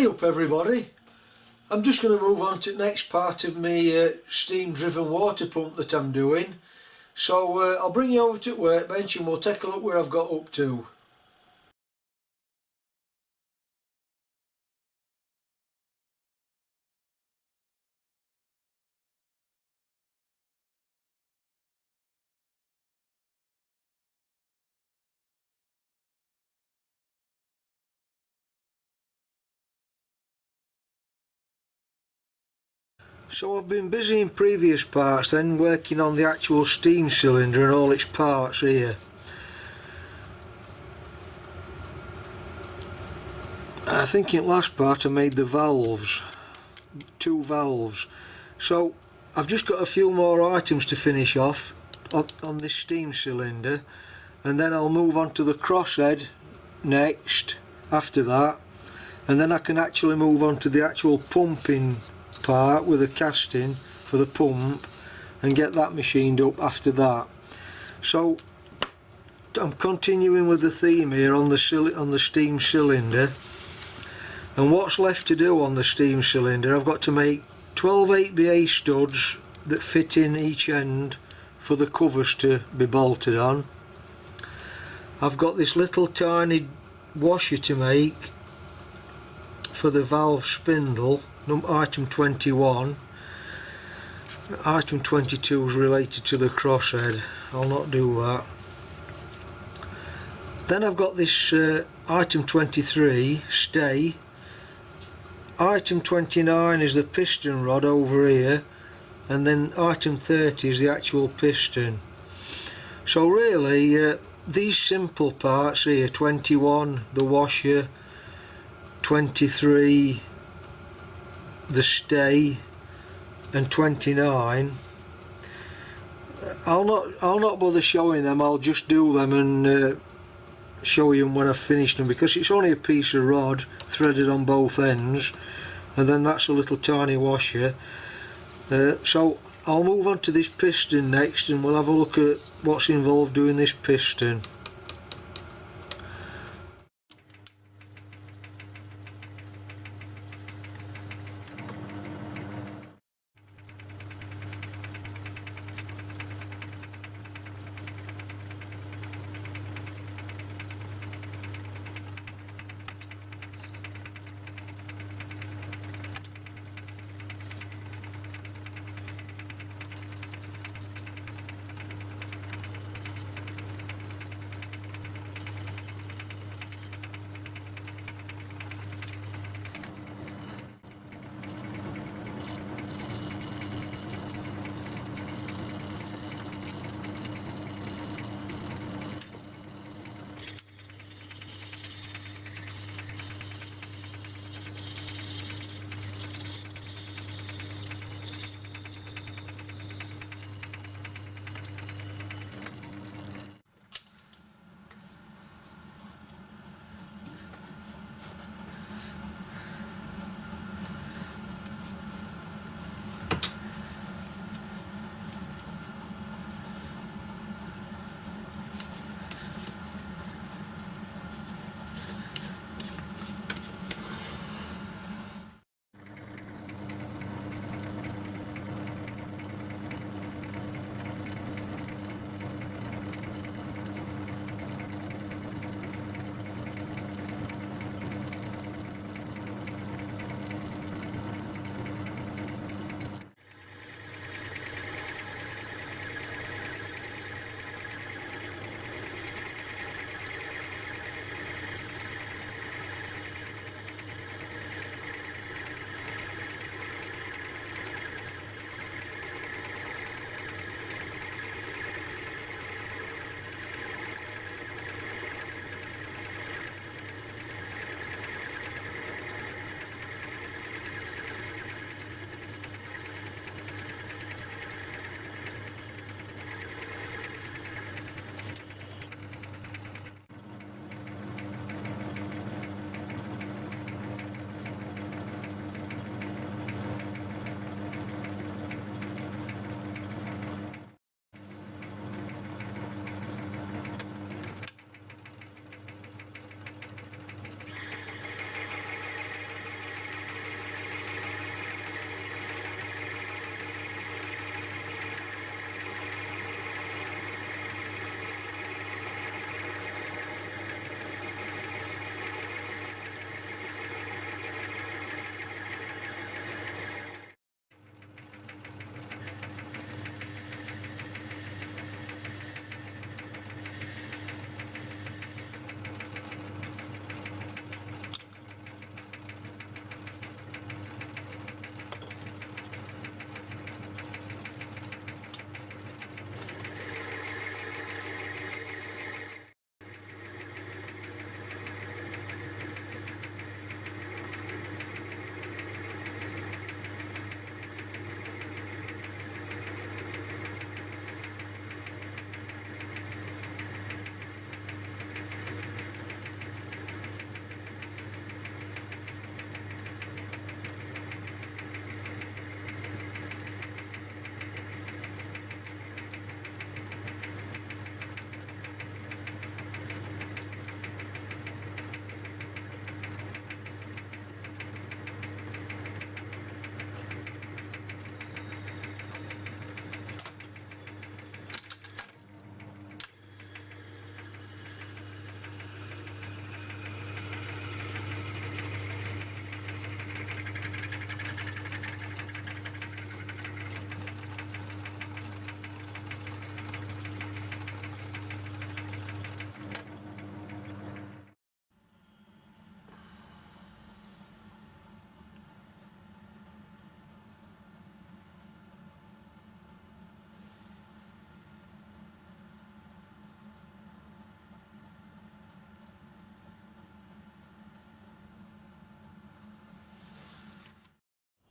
Hey up everybody, I'm just going to move on to the next part of my steam driven water pump that I'm doing. So I'll bring you over to the workbench and we'll take a look where I've got up to. So I've been busy in previous parts then working on the actual steam cylinder and all its parts here. I think in last part I made the valves, 2 valves. So I've just got a few more items to finish off on this steam cylinder, and then I'll move on to the crosshead next after that, and then I can actually move on to the actual pumping part with the casting for the pump and get that machined up after that. So I'm continuing with the theme here on the steam cylinder, and what's left to do on the steam cylinder, I've got to make 12 8BA studs that fit in each end for the covers to be bolted on. I've got this little tiny washer to make for the valve spindle, item 21. Item 22 is related to the crosshead, I'll not do that. Then I've got this item 23 stay. Item 29 is the piston rod over here, and then item 30 is the actual piston. So really these simple parts here, 21 the washer, 23 the stay, and 29 I'll not bother showing them. I'll just do them and show you them when I've finished them, because it's only a piece of rod threaded on both ends, and then that's a little tiny washer. So I'll move on to this piston next and we'll have a look at what's involved doing this piston.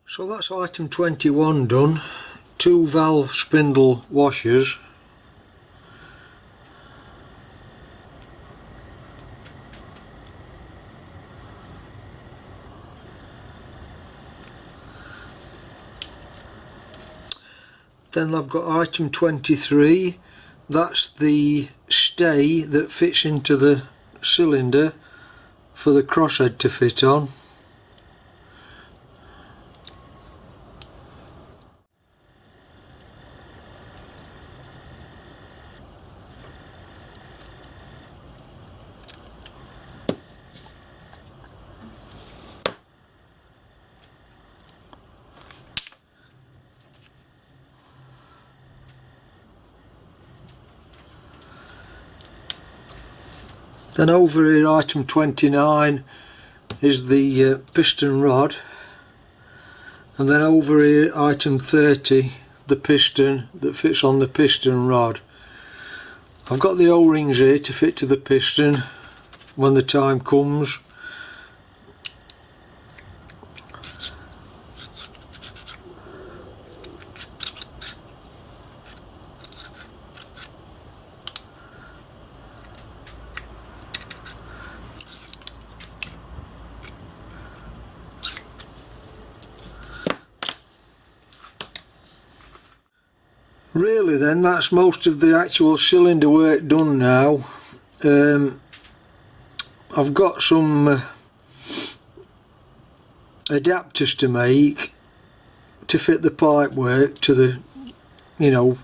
So that's item 21 done. 2 valve spindle washers. Then I've got item 23, that's the stay that fits into the cylinder for the crosshead to fit on. Then over here, item 29 is the piston rod, and then over here, item 30, the piston that fits on the piston rod. I've got the O-rings here to fit to the piston when the time comes. Really then, that's most of the actual cylinder work done now. I've got some adapters to make to fit the pipe work to the, you know,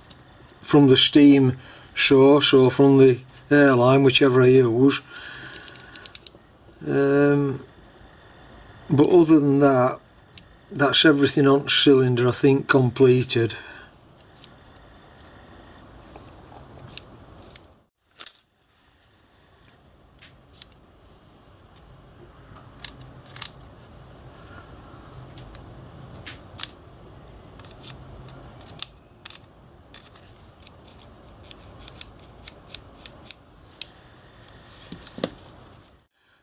from the steam source or from the airline, whichever I use. But other than that, that's everything on the cylinder, I think, completed.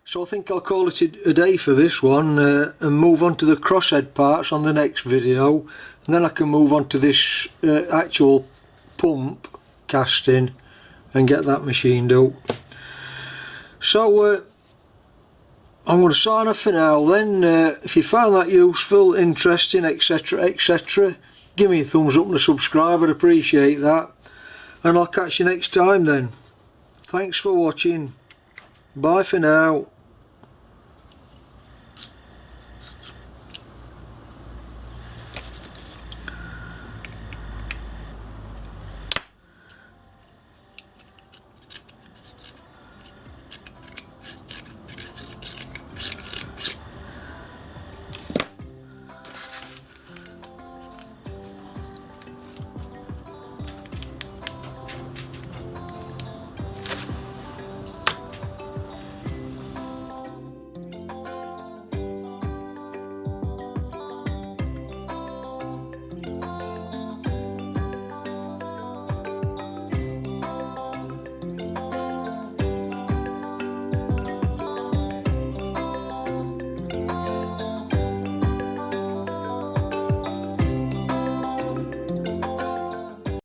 So I think I'll call it a day for this one and move on to the crosshead parts on the next video, and then I can move on to this actual pump casting and get that machined up. So I'm going to sign off for now then. If you found that useful, interesting, etc, etc, give me a thumbs up and a subscribe, I'd appreciate that, and I'll catch you next time then. Thanks for watching, bye for now.